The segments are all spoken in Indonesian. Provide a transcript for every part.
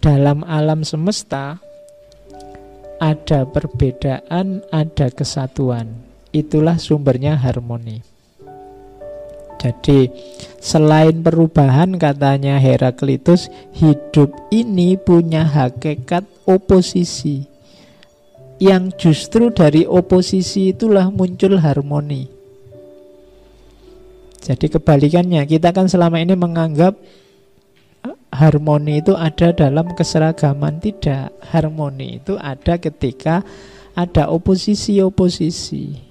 dalam alam semesta ada perbedaan, ada kesatuan. Itulah sumbernya harmoni. Jadi selain perubahan, katanya Heraklitus, hidup ini punya hakikat oposisi, yang justru dari oposisi itulah muncul harmoni. Jadi kebalikannya, kita kan selama ini menganggap harmoni itu ada dalam keseragaman. Tidak. Harmoni itu ada ketika ada oposisi-oposisi.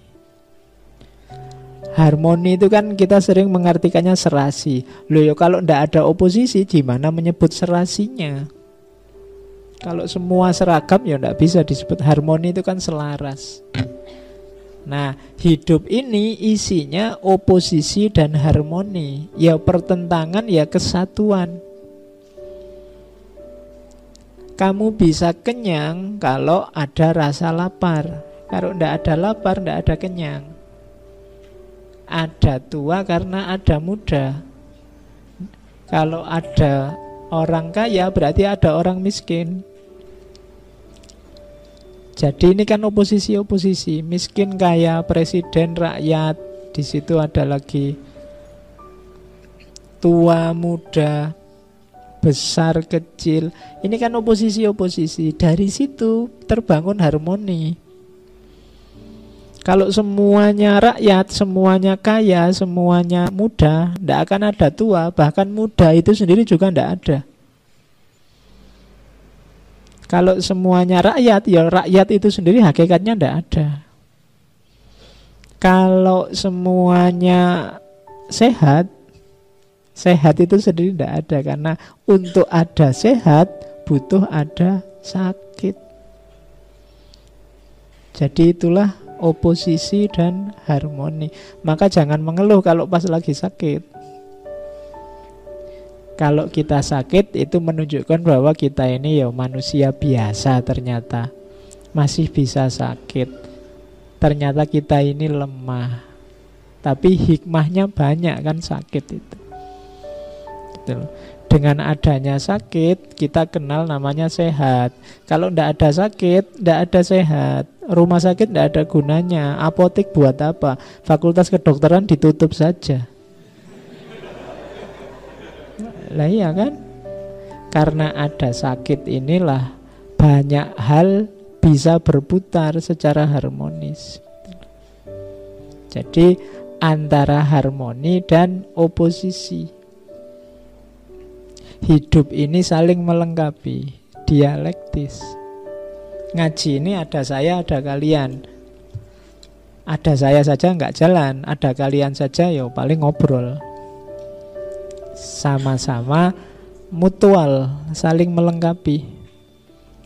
Harmoni itu kan kita sering mengartikannya serasi. Loh ya, kalau ndak ada oposisi, di mana menyebut serasinya? Kalau semua seragam ya ndak bisa disebut harmoni, itu kan selaras. Nah, hidup ini isinya oposisi dan harmoni. Ya pertentangan, ya kesatuan. Kamu bisa kenyang kalau ada rasa lapar. Kalau ndak ada lapar, ndak ada kenyang. Ada tua karena ada muda. Kalau ada orang kaya berarti ada orang miskin. Jadi ini kan oposisi-oposisi, miskin, kaya, presiden, rakyat. Di situ ada lagi tua, muda, besar, kecil. Ini kan oposisi-oposisi. Dari situ terbangun harmoni. Kalau semuanya rakyat, semuanya kaya, semuanya muda, tidak akan ada tua. Bahkan muda itu sendiri juga tidak ada. Kalau semuanya rakyat, ya rakyat itu sendiri hakikatnya tidak ada. Kalau semuanya sehat, sehat itu sendiri tidak ada. Karena untuk ada sehat, butuh ada sakit. Jadi itulah oposisi dan harmoni. Maka jangan mengeluh kalau pas lagi sakit. Kalau kita sakit itu menunjukkan bahwa kita ini ya manusia biasa ternyata. Masih bisa sakit. Ternyata kita ini lemah. Tapi hikmahnya banyak kan sakit itu. Gitu. Dengan adanya sakit kita kenal namanya sehat. Kalau tidak ada sakit, tidak ada sehat. Rumah sakit tidak ada gunanya. Apotek buat apa? Fakultas kedokteran ditutup saja. Lah iya kan? Karena ada sakit inilah banyak hal bisa berputar secara harmonis. Jadi antara harmoni dan oposisi. Hidup ini saling melengkapi, dialektis. Ngaji ini ada saya, ada kalian. Ada saya saja nggak jalan, ada kalian saja ya paling ngobrol. Sama-sama mutual, saling melengkapi.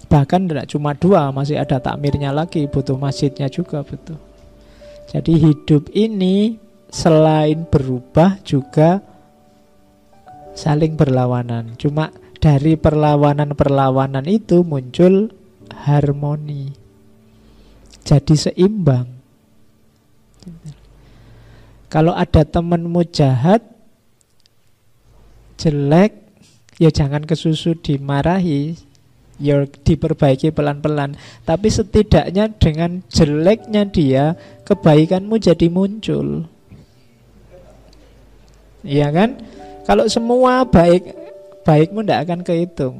Bahkan tidak cuma dua, masih ada takmirnya lagi, butuh masjidnya juga butuh. Jadi hidup ini selain berubah juga saling berlawanan. Cuma dari perlawanan-perlawanan itu muncul harmoni. Jadi seimbang. Kalau ada temanmu jahat, jelek, ya jangan kesusu dimarahi, ya diperbaiki pelan-pelan. Tapi setidaknya dengan jeleknya dia, kebaikanmu jadi muncul. Iya kan? Kalau semua baik, baikmu tidak akan kehitung.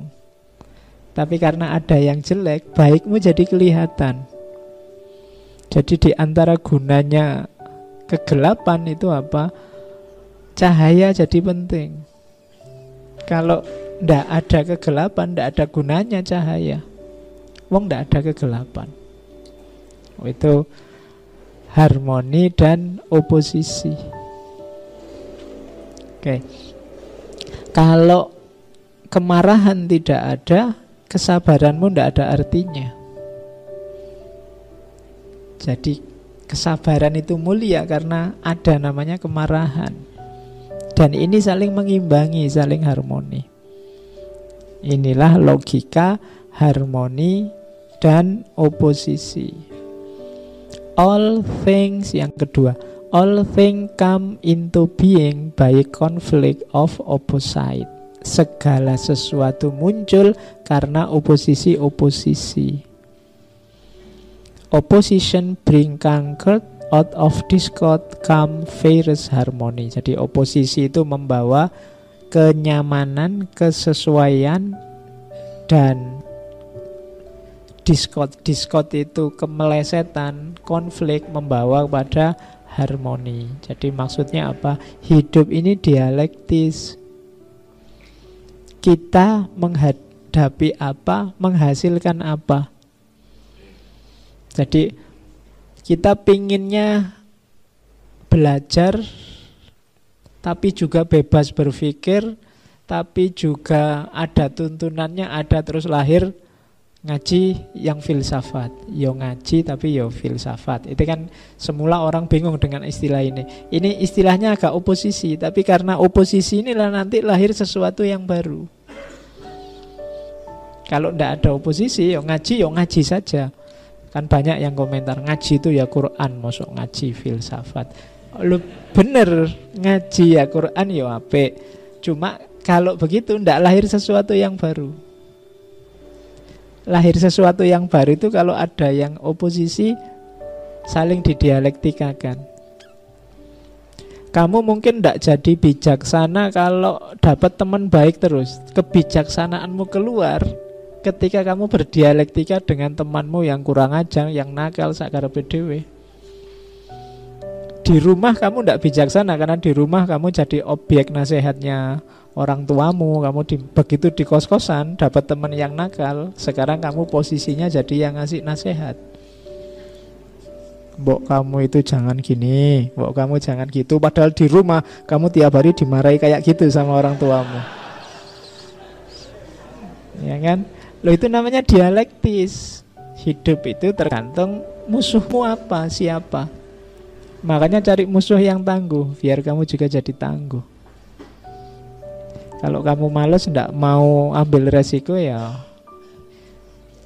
Tapi karena ada yang jelek, baikmu jadi kelihatan. Jadi di antara gunanya kegelapan itu apa? Cahaya jadi penting. Kalau tidak ada kegelapan, tidak ada gunanya cahaya. Wong tidak ada kegelapan. Itu harmoni dan oposisi. Oke. Kalau kemarahan tidak ada, kesabaranmu tidak ada artinya. Jadi kesabaran itu mulia karena ada namanya kemarahan. Dan ini saling mengimbangi, saling harmoni. Inilah logika harmoni dan oposisi. All things, yang kedua, all things come into being by conflict of opposite. segala sesuatu muncul karena oposisi-oposisi. Opposition bring concord, out of discord come various harmony. Jadi oposisi itu membawa kenyamanan, kesesuaian, dan discord itu kemelesetan, konflik membawa pada harmoni. Jadi maksudnya apa? Hidup ini dialektis. Kita menghadapi apa, menghasilkan apa. Jadi kita pinginnya belajar, tapi juga bebas berpikir, tapi juga ada tuntunannya, ada terus lahir ngaji yang filsafat. Yo ngaji tapi yo filsafat. Itu kan semula orang bingung dengan istilah ini. Ini istilahnya agak oposisi, tapi karena oposisi inilah nanti lahir sesuatu yang baru. Kalau ndak ada oposisi, yo ngaji saja. Kan banyak yang komentar, ngaji itu ya Quran, mosok ngaji filsafat. Lu bener, ngaji ya Quran ya apik. Cuma kalau begitu ndak lahir sesuatu yang baru. Lahir sesuatu yang baru itu kalau ada yang oposisi, saling didialektikakan. Kamu mungkin ndak jadi bijaksana kalau dapat teman baik terus. Kebijaksanaanmu keluar ketika kamu berdialektika dengan temanmu yang kurang ajar, yang nakal, sakarepe dhewe. Di rumah kamu tidak bijaksana karena di rumah kamu jadi objek nasihatnya orang tuamu. Kamu begitu di kos-kosan dapat teman yang nakal, sekarang kamu posisinya jadi yang ngasih nasihat. Mbok kamu itu jangan gini, mbok kamu jangan gitu. Padahal di rumah kamu tiap hari dimarahi kayak gitu sama orang tuamu. Ya kan? Loh, itu namanya dialektis. Hidup itu tergantung musuhmu apa, siapa. Makanya cari musuh yang tangguh, biar kamu juga jadi tangguh. Kalau kamu malas, tidak mau ambil resiko, ya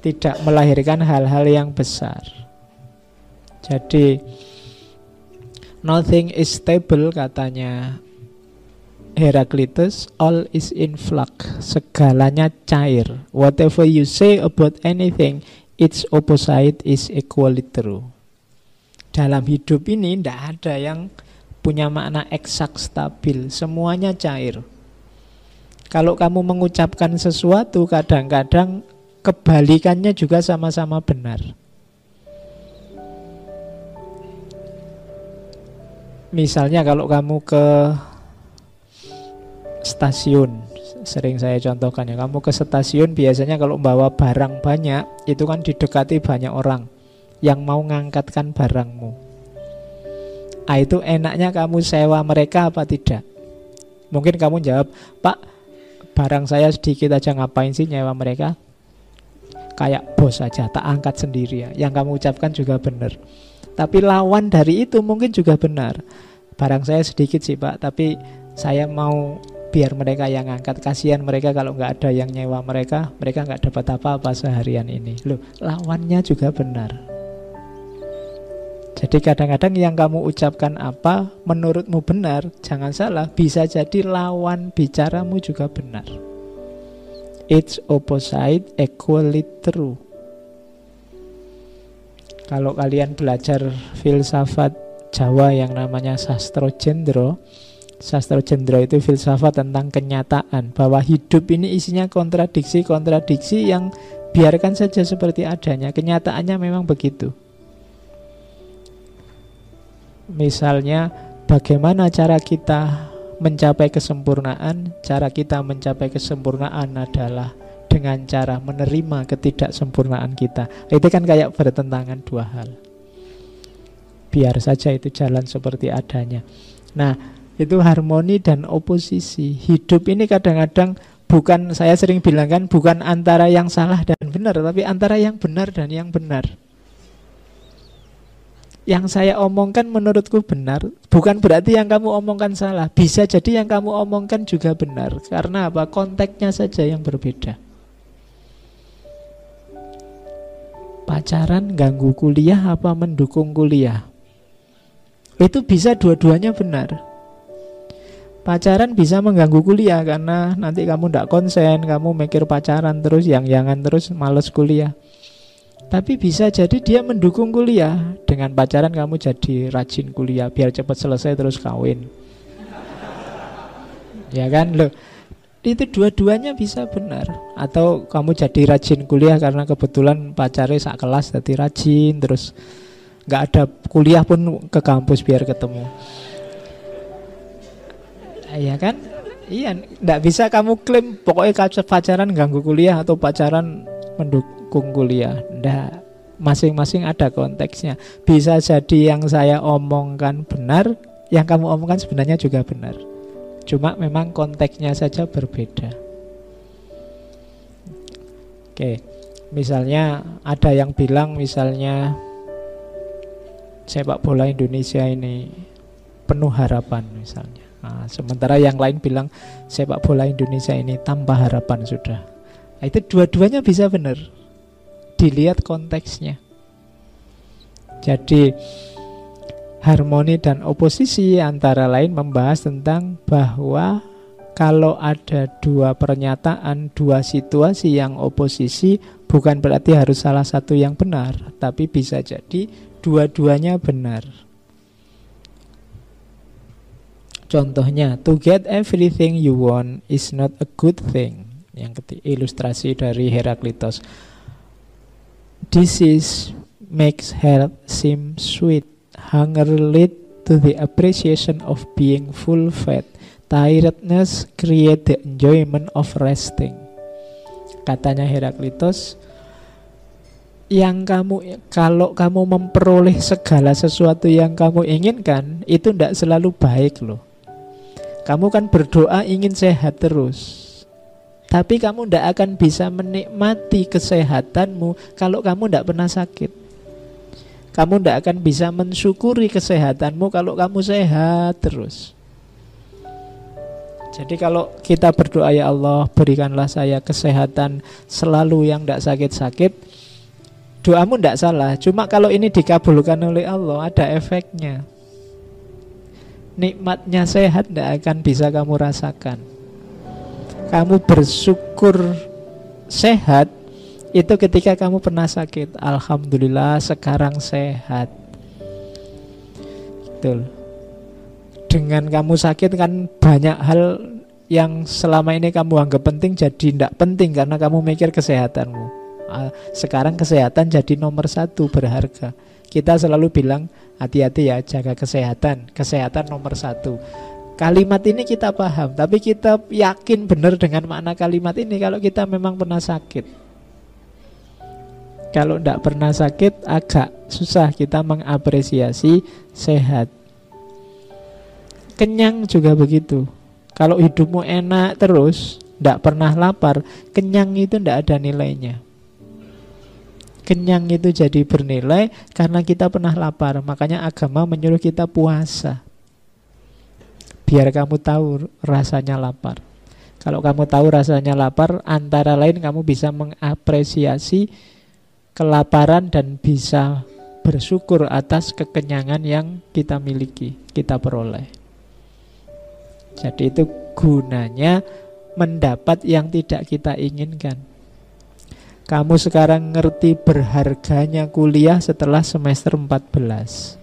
tidak melahirkan hal-hal yang besar. Jadi nothing is stable, katanya Heraclitus, all is in flux. Segalanya cair. Whatever you say about anything, its opposite is equally true. Dalam hidup ini tidak ada yang punya makna eksak stabil. Semuanya cair. Kalau kamu mengucapkan sesuatu, kadang-kadang kebalikannya juga sama-sama benar. Misalnya kalau kamu ke stasiun, sering saya contohkan ya, kamu ke stasiun biasanya kalau bawa barang banyak, itu kan didekati banyak orang yang mau ngangkatkan barangmu. Itu enaknya kamu sewa mereka apa tidak? Mungkin kamu jawab, Pak, barang saya sedikit aja, ngapain sih nyewa mereka? Kayak bos aja, tak angkat sendiri ya. Yang kamu ucapkan juga benar. Tapi lawan dari itu mungkin juga benar. Barang saya sedikit sih Pak, tapi saya mau biar mereka yang angkat. Kasihan mereka kalau nggak ada yang nyewa mereka nggak dapat apa-apa seharian ini. Loh, lawannya juga benar. Jadi kadang-kadang yang kamu ucapkan apa menurutmu benar, jangan salah, bisa jadi lawan bicaramu juga benar. Its opposite equally true. Kalau kalian belajar filsafat Jawa yang namanya Sastro Jendro itu filsafat tentang kenyataan, bahwa hidup ini isinya kontradiksi-kontradiksi yang biarkan saja seperti adanya. Kenyataannya memang begitu. Misalnya, bagaimana cara kita mencapai kesempurnaan? Cara kita mencapai kesempurnaan adalah dengan cara menerima ketidaksempurnaan kita. Itu kan kayak bertentangan dua hal. Biar saja itu jalan seperti adanya. Nah, itu harmoni dan oposisi. Hidup ini kadang-kadang bukan, saya sering bilang kan, bukan antara yang salah dan benar, tapi antara yang benar dan yang benar. Yang saya omongkan menurutku benar, bukan berarti yang kamu omongkan salah. Bisa jadi yang kamu omongkan juga benar. Karena apa? Konteksnya saja yang berbeda. Pacaran ganggu kuliah apa mendukung kuliah? Itu bisa dua-duanya benar. Pacaran bisa mengganggu kuliah karena nanti kamu tidak konsen, kamu mikir pacaran terus, yang-yangan terus, males kuliah. Tapi bisa jadi dia mendukung kuliah. Dengan pacaran kamu jadi rajin kuliah biar cepat selesai terus kawin. Ya kan loh. Itu dua-duanya bisa benar. Atau kamu jadi rajin kuliah karena kebetulan pacarnya sak kelas jadi rajin, terus nggak ada kuliah pun ke kampus biar ketemu. Iya kan? Iya, nggak bisa kamu klaim pokoknya pacaran ganggu kuliah atau pacaran mendukung kuliah. Nggak, masing-masing ada konteksnya. Bisa jadi yang saya omongkan benar, yang kamu omongkan sebenarnya juga benar. Cuma memang konteksnya saja berbeda. Oke, misalnya ada yang bilang misalnya sepak bola Indonesia ini penuh harapan misalnya. Nah, sementara yang lain bilang sepak bola Indonesia ini tanpa harapan sudah. Nah, itu dua-duanya bisa benar. Dilihat konteksnya. Jadi harmoni dan oposisi antara lain membahas tentang bahwa kalau ada dua pernyataan, dua situasi yang oposisi, bukan berarti harus salah satu yang benar, tapi bisa jadi dua-duanya benar. Contohnya, to get everything you want is not a good thing. Yang ketiga, ilustrasi dari Heraklitos. Disease makes health seem sweet. Hunger lead to the appreciation of being full fed. Tiredness create the enjoyment of resting. Katanya Heraklitos, kalau kamu memperoleh segala sesuatu yang kamu inginkan, itu tidak selalu baik loh. Kamu kan berdoa ingin sehat terus, tapi kamu tidak akan bisa menikmati kesehatanmu kalau kamu tidak pernah sakit. Kamu tidak akan bisa mensyukuri kesehatanmu kalau kamu sehat terus. Jadi kalau kita berdoa, ya Allah berikanlah saya kesehatan selalu yang tidak sakit-sakit, doamu tidak salah. Cuma kalau ini dikabulkan oleh Allah, ada efeknya. Nikmatnya sehat tidak akan bisa kamu rasakan. Kamu bersyukur sehat itu ketika kamu pernah sakit. Alhamdulillah sekarang sehat. Betul. Dengan kamu sakit kan banyak hal yang selama ini kamu anggap penting jadi tidak penting karena kamu mikir kesehatanmu. Sekarang kesehatan jadi nomor satu, berharga. Kita selalu bilang hati-hati ya, jaga kesehatan. Kesehatan nomor satu. Kalimat ini kita paham, tapi kita yakin benar dengan makna kalimat ini kalau kita memang pernah sakit. Kalau tidak pernah sakit agak susah kita mengapresiasi sehat. Kenyang juga begitu. Kalau hidupmu enak terus, tidak pernah lapar, kenyang itu tidak ada nilainya. Kenyang itu jadi bernilai karena kita pernah lapar. Makanya agama menyuruh kita puasa, biar kamu tahu rasanya lapar. Kalau kamu tahu rasanya lapar, antara lain kamu bisa mengapresiasi kelaparan dan bisa bersyukur atas kekenyangan yang kita miliki, kita peroleh. Jadi itu gunanya mendapat yang tidak kita inginkan. Kamu sekarang ngerti berharganya kuliah setelah semester 14.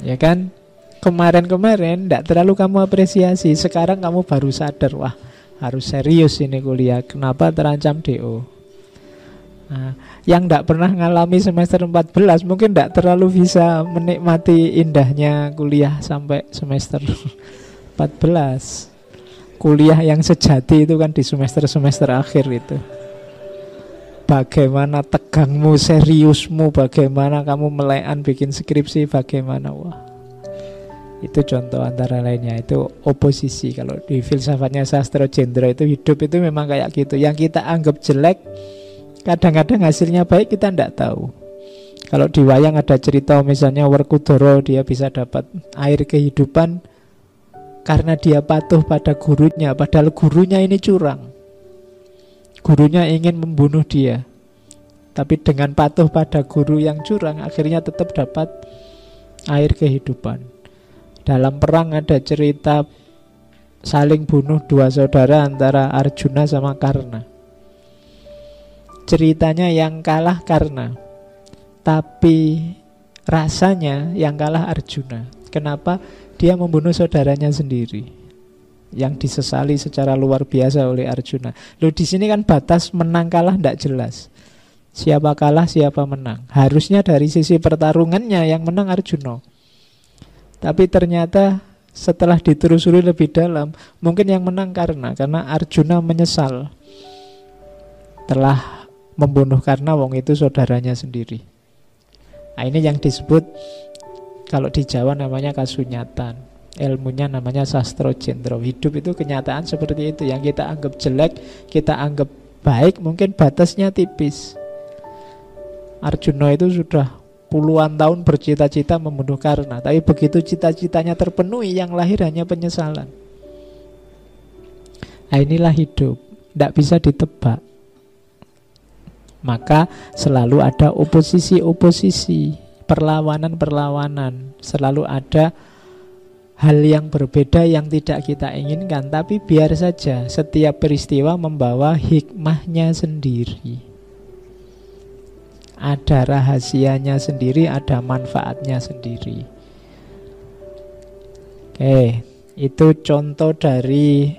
Ya kan? Kemarin-kemarin tidak terlalu kamu apresiasi. Sekarang kamu baru sadar, wah harus serius ini kuliah. Kenapa terancam DO? Nah, yang tidak pernah ngalami semester 14 mungkin tidak terlalu bisa menikmati indahnya kuliah sampai semester 14. Kuliah yang sejati itu kan di semester-semester akhir itu. Bagaimana tegangmu, seriusmu, bagaimana kamu melekan bikin skripsi, bagaimana, wah. Itu contoh antara lainnya. Itu oposisi. Kalau di filsafatnya Sastro Jendra itu hidup itu memang kayak gitu. Yang kita anggap jelek kadang-kadang hasilnya baik kita tidak tahu. Kalau di wayang ada cerita misalnya Werkudara, dia bisa dapat air kehidupan karena dia patuh pada gurunya, padahal gurunya ini curang. Gurunya ingin membunuh dia, tapi dengan patuh pada guru yang curang akhirnya tetap dapat air kehidupan. Dalam perang ada cerita saling bunuh dua saudara antara Arjuna sama Karna. Ceritanya yang kalah Karna, tapi rasanya yang kalah Arjuna. Kenapa? Dia membunuh saudaranya sendiri, yang disesali secara luar biasa oleh Arjuna. Loh, di sini kan batas menang kalah tidak jelas. Siapa kalah, siapa menang. Harusnya dari sisi pertarungannya yang menang Arjuna. Tapi ternyata setelah ditelusuri lebih dalam, mungkin yang menang karena Arjuna menyesal telah membunuh Karna, wong itu saudaranya sendiri. Nah, ini yang disebut kalau di Jawa namanya kasunyatan. Ilmunya namanya sastro jendro. Hidup itu kenyataan seperti itu. Yang kita anggap jelek, kita anggap baik, mungkin batasnya tipis. Arjuna itu sudah puluhan tahun bercita-cita membunuh Karna, tapi begitu cita-citanya terpenuhi, yang lahir hanya penyesalan. Nah, inilah hidup, tidak bisa ditebak. Maka selalu ada oposisi-oposisi, perlawanan-perlawanan. Selalu ada hal yang berbeda yang tidak kita inginkan. Tapi biar saja, setiap peristiwa membawa hikmahnya sendiri. Ada rahasianya sendiri, ada manfaatnya sendiri. Oke, itu contoh dari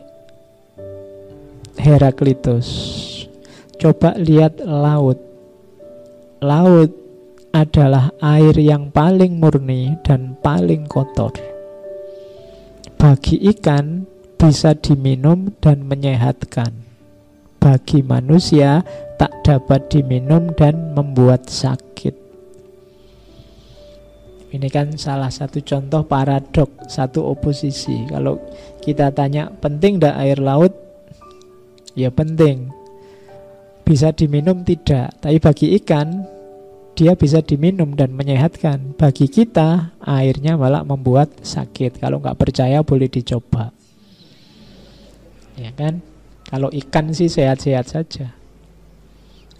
Heraklitus. Coba lihat laut. Laut adalah air yang paling murni dan paling kotor. Bagi ikan bisa diminum dan menyehatkan. Bagi manusia tak dapat diminum dan membuat sakit. Ini kan salah satu contoh paradok, satu oposisi. Kalau kita tanya penting tidak air laut, ya penting. Bisa diminum tidak, tapi bagi ikan dia bisa diminum dan menyehatkan. Bagi kita airnya malah membuat sakit. Kalau nggak percaya boleh dicoba. Ya kan? Kalau ikan sih sehat-sehat saja,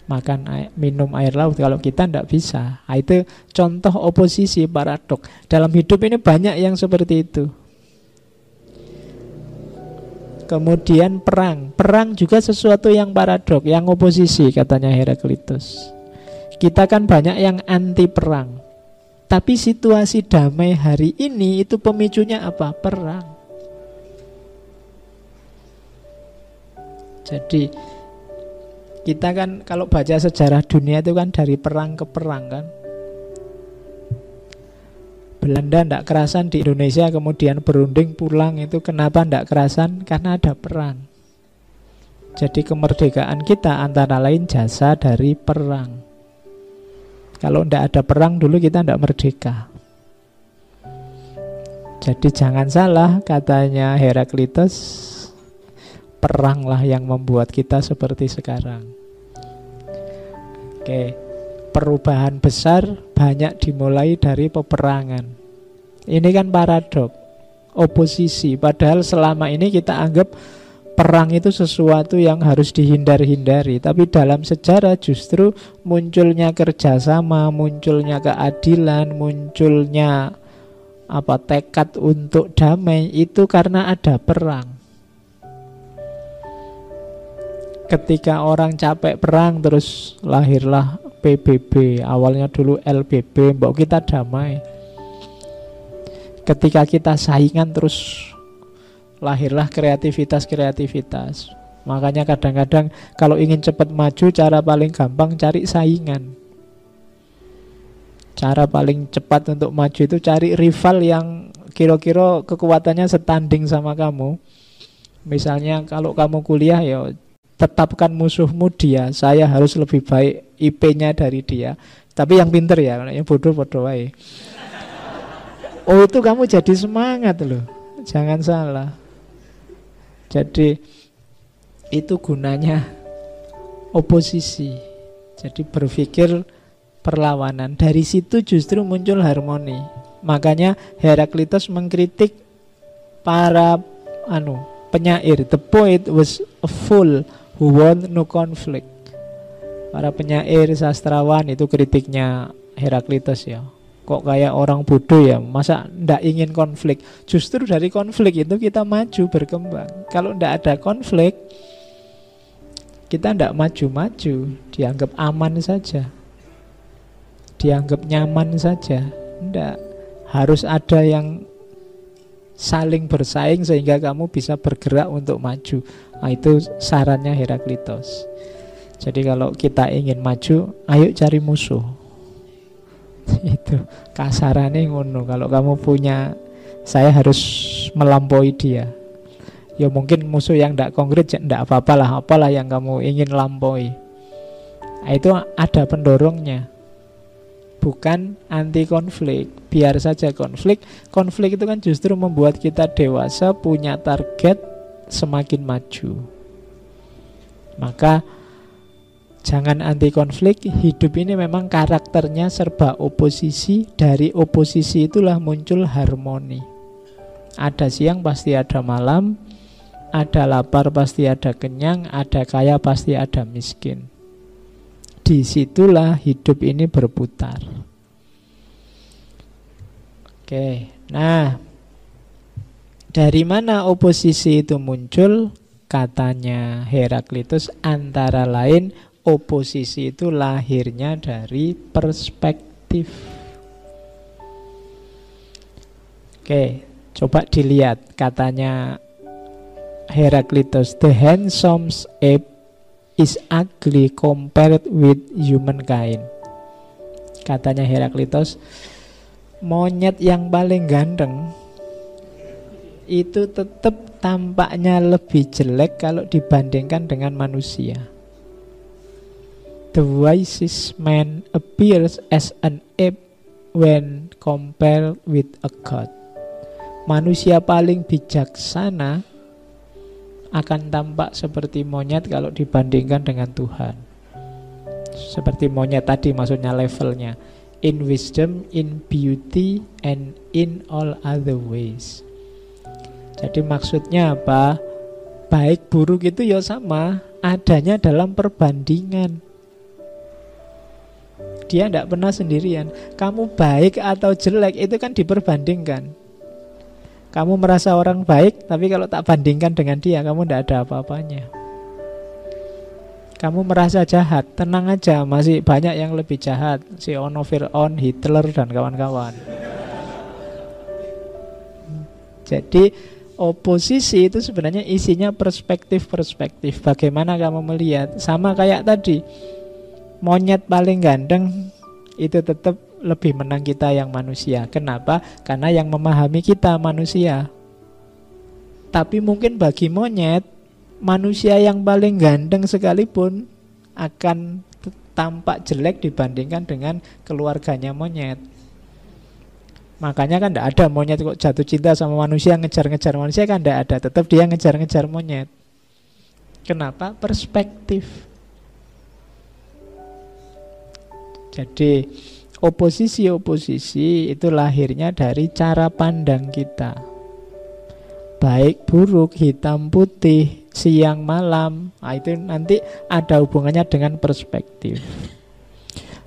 makan minum air laut. Kalau kita tidak bisa. Nah, itu contoh oposisi, paradok. Dalam hidup ini banyak yang seperti itu. Kemudian perang. Perang juga sesuatu yang paradok, yang oposisi, katanya Heraklitus. Kita kan banyak yang anti perang, tapi situasi damai hari ini itu pemicunya apa? Perang. Jadi kita kan kalau baca sejarah dunia itu kan dari perang ke perang kan. Belanda tidak kerasan di Indonesia, kemudian berunding pulang. Itu kenapa tidak kerasan? Karena ada perang. Jadi kemerdekaan kita antara lain jasa dari perang. Kalau tidak ada perang dulu kita tidak merdeka. Jadi jangan salah, katanya Heraklitus, peranglah yang membuat kita seperti sekarang. Oke, perubahan besar banyak dimulai dari peperangan. Ini kan paradok, oposisi. Padahal selama ini kita anggap perang itu sesuatu yang harus dihindar-hindari. Tapi dalam sejarah justru munculnya kerjasama, munculnya keadilan, munculnya tekad untuk damai itu karena ada perang. Ketika orang capek perang, terus lahirlah PBB. Awalnya dulu LBB, mbok kita damai. Ketika kita saingan, terus lahirlah kreativitas. Makanya kadang-kadang kalau ingin cepat maju, cara paling gampang cari saingan. Cara paling cepat untuk maju itu cari rival yang kira-kira kekuatannya setanding sama kamu. Misalnya kalau kamu kuliah, ya tetapkan musuhmu dia. Saya harus lebih baik IP-nya dari dia. Tapi yang pinter ya, yang bodoh-bodoh aja. Oh, itu kamu jadi semangat loh. Jangan salah. Jadi itu gunanya oposisi. Jadi berpikir perlawanan. Dari situ justru muncul harmoni. Makanya Heraklitus mengkritik para penyair. The poet was a fool who want no conflict. Para penyair, sastrawan, itu kritiknya Heraklitus ya. kok kayak orang bodoh ya, masa ndak ingin konflik. Justru dari konflik itu kita maju berkembang. Kalau ndak ada konflik, kita ndak maju-maju, dianggap aman saja, dianggap nyaman saja. Ndak, harus ada yang saling bersaing sehingga kamu bisa bergerak untuk maju. Nah, itu sarannya Heraklitos. Jadi kalau kita ingin maju, ayo cari musuh. Itu kasarannya ngono. Kalau kamu punya, saya harus melampaui dia. Ya mungkin musuh yang tidak konkret, tidak apa-apalah, apalah yang kamu ingin lampaui. Nah, itu ada pendorongnya. Bukan anti konflik. Biar saja konflik. Konflik itu kan justru membuat kita dewasa, punya target, semakin maju. Maka jangan anti konflik. Hidup ini memang karakternya serba oposisi. Dari oposisi itulah muncul harmoni. Ada siang pasti ada malam, ada lapar pasti ada kenyang, ada kaya pasti ada miskin. Disitulah hidup ini berputar. Oke, nah dari mana oposisi itu muncul? Katanya Heraklitus antara lain oposisi itu lahirnya dari perspektif. Oke, coba dilihat katanya Heraklitus, the handsome ape is ugly compared with humankind. Katanya Heraklitus, monyet yang paling ganteng itu tetap tampaknya lebih jelek kalau dibandingkan dengan manusia. The wisest man appears as an ape when compared with a god. Manusia paling bijaksana akan tampak seperti monyet kalau dibandingkan dengan Tuhan. Seperti monyet tadi maksudnya levelnya. In wisdom, in beauty, and in all other ways. Jadi maksudnya apa? Baik buruk itu ya sama, adanya dalam perbandingan. Dia tidak pernah sendirian. Kamu baik atau jelek itu kan diperbandingkan. Kamu merasa orang baik, tapi kalau tak bandingkan dengan dia, kamu tidak ada apa-apanya. Kamu merasa jahat, tenang aja, masih banyak yang lebih jahat. Si Ono Fir'aun, Hitler, dan kawan-kawan. Jadi oposisi itu sebenarnya isinya perspektif-perspektif. Bagaimana kamu melihat? Sama kayak tadi, monyet paling ganteng itu tetap lebih menang kita yang manusia. Kenapa? Karena yang memahami kita manusia. Tapi mungkin bagi monyet, manusia yang paling ganteng sekalipun akan tampak jelek dibandingkan dengan keluarganya monyet. Makanya kan tidak ada monyet kok jatuh cinta sama manusia, ngejar-ngejar manusia, kan tidak ada. Tetap dia ngejar-ngejar monyet. Kenapa? Perspektif. Jadi oposisi-oposisi itu lahirnya dari cara pandang kita. Baik buruk, hitam putih, siang malam. Nah, itu nanti ada hubungannya dengan perspektif.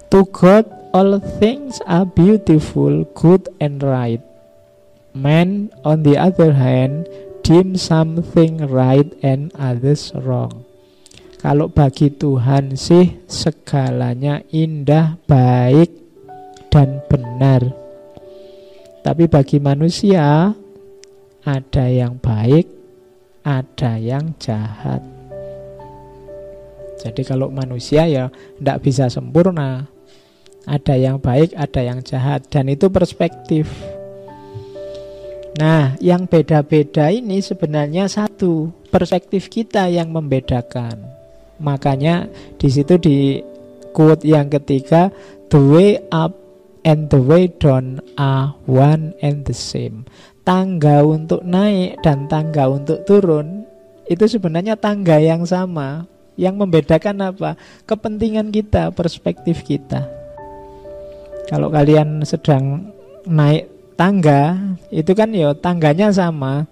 To God all things are beautiful, good and right. Man on the other hand deem something right and others wrong. Kalau bagi Tuhan sih segalanya indah, baik, dan benar. Tapi bagi manusia ada yang baik, ada yang jahat. Jadi kalau manusia ya tidak bisa sempurna. Ada yang baik, ada yang jahat. Dan itu perspektif. Nah, yang beda-beda ini sebenarnya satu, perspektif kita yang membedakan. Makanya di situ di quote yang ketiga, the way up and the way down are one and the same. Tangga untuk naik dan tangga untuk turun itu sebenarnya tangga yang sama. Yang membedakan apa? Kepentingan kita, perspektif kita. Kalau kalian sedang naik tangga, itu kan ya tangganya sama.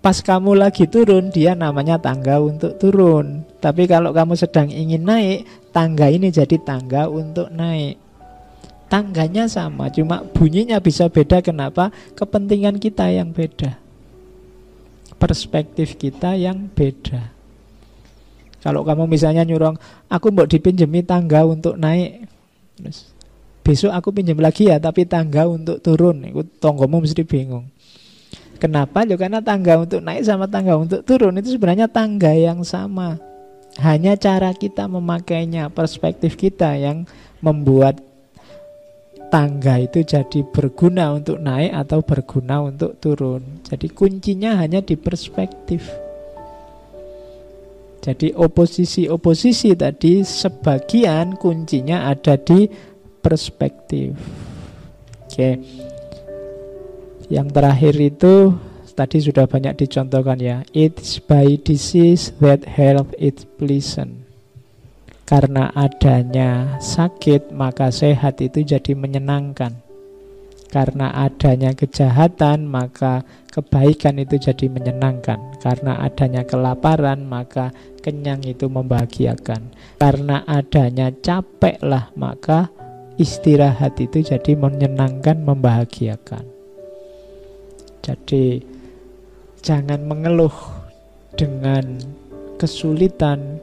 Pas kamu lagi turun, dia namanya tangga untuk turun. Tapi kalau kamu sedang ingin naik, tangga ini jadi tangga untuk naik. Tangganya sama, cuma bunyinya bisa beda. Kenapa? Kepentingan kita yang beda, perspektif kita yang beda. Kalau kamu misalnya nyuruh aku mbok dipinjemi tangga untuk naik, terus besok aku pinjam lagi ya, tapi tangga untuk turun, itu tonggomu mesti bingung. Kenapa? Ya karena tangga untuk naik sama tangga untuk turun itu sebenarnya tangga yang sama. Hanya cara kita memakainya, perspektif kita yang membuat tangga itu jadi berguna untuk naik atau berguna untuk turun. Jadi kuncinya hanya di perspektif. Jadi oposisi tadi sebagian kuncinya ada di perspektif. Oke. Yang terakhir itu tadi sudah banyak dicontohkan ya. It's by disease that health is pleasant. Karena adanya sakit maka sehat itu jadi menyenangkan. Karena adanya kejahatan maka kebaikan itu jadi menyenangkan. Karena adanya kelaparan maka kenyang itu membahagiakan. Karena adanya capek lah maka istirahat itu jadi menyenangkan, membahagiakan. Jadi jangan mengeluh dengan kesulitan,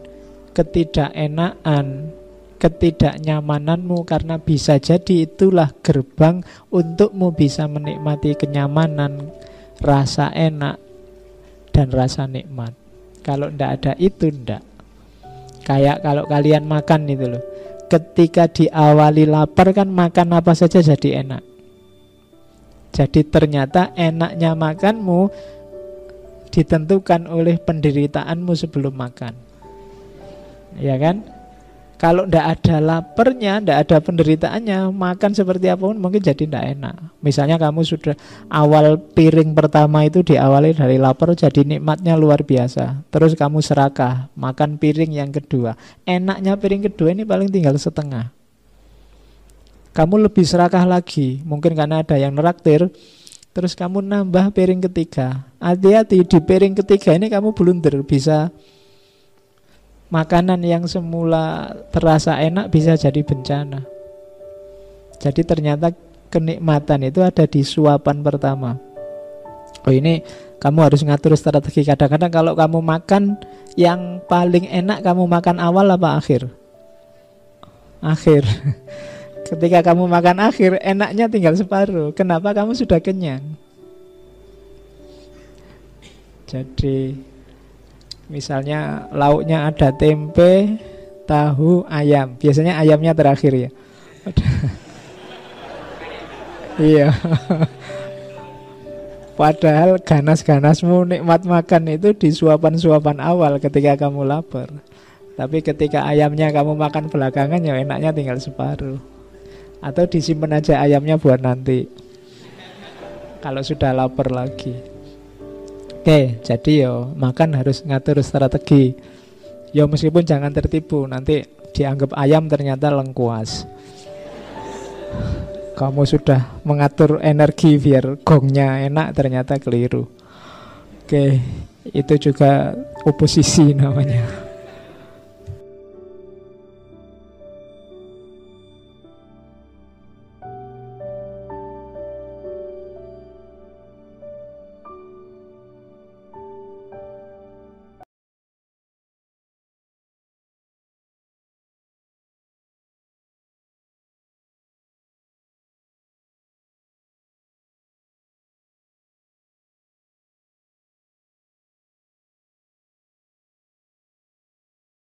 ketidakenaan, ketidaknyamananmu, karena bisa jadi itulah gerbang untukmu bisa menikmati kenyamanan, rasa enak, dan rasa nikmat. Kalau ndak ada itu ndak. Kayak kalau kalian makan itu loh, ketika diawali lapar kan makan apa saja jadi enak. Jadi ternyata enaknya makanmu ditentukan oleh penderitaanmu sebelum makan. Ya kan? Kalau ndak ada laparnya, ndak ada penderitaannya, makan seperti apapun mungkin jadi ndak enak. Misalnya kamu sudah awal piring pertama itu diawali dari lapar, jadi nikmatnya luar biasa. Terus kamu serakah, makan piring yang kedua. Enaknya piring kedua ini paling tinggal setengah. Kamu lebih serakah lagi, mungkin karena ada yang neraktir. Terus kamu nambah piring ketiga. Hati-hati, di piring ketiga ini kamu blunder, bisa makanan yang semula terasa enak bisa jadi bencana. Jadi ternyata kenikmatan itu ada di suapan pertama. Oh ini kamu harus ngatur strategi. Kadang-kadang kalau kamu makan yang paling enak, kamu makan awal apa akhir? Akhir. Ketika kamu makan akhir, enaknya tinggal separuh. Kenapa? Kamu sudah kenyang. Jadi misalnya lauknya ada tempe, tahu, ayam. Biasanya ayamnya terakhir ya. Iya. Padahal ganas-ganasmu nikmat makan itu di suapan-suapan awal ketika kamu lapar. Tapi ketika ayamnya kamu makan belakangan, ya enaknya tinggal separuh. Atau disimpan aja ayamnya buat nanti kalau sudah lapar lagi. Oke, jadi yo makan harus ngatur strategi. Yo meskipun jangan tertipu, nanti dianggap ayam ternyata lengkuas. Kamu sudah mengatur energi biar gongnya enak, ternyata keliru. Oke, itu juga oposisi namanya.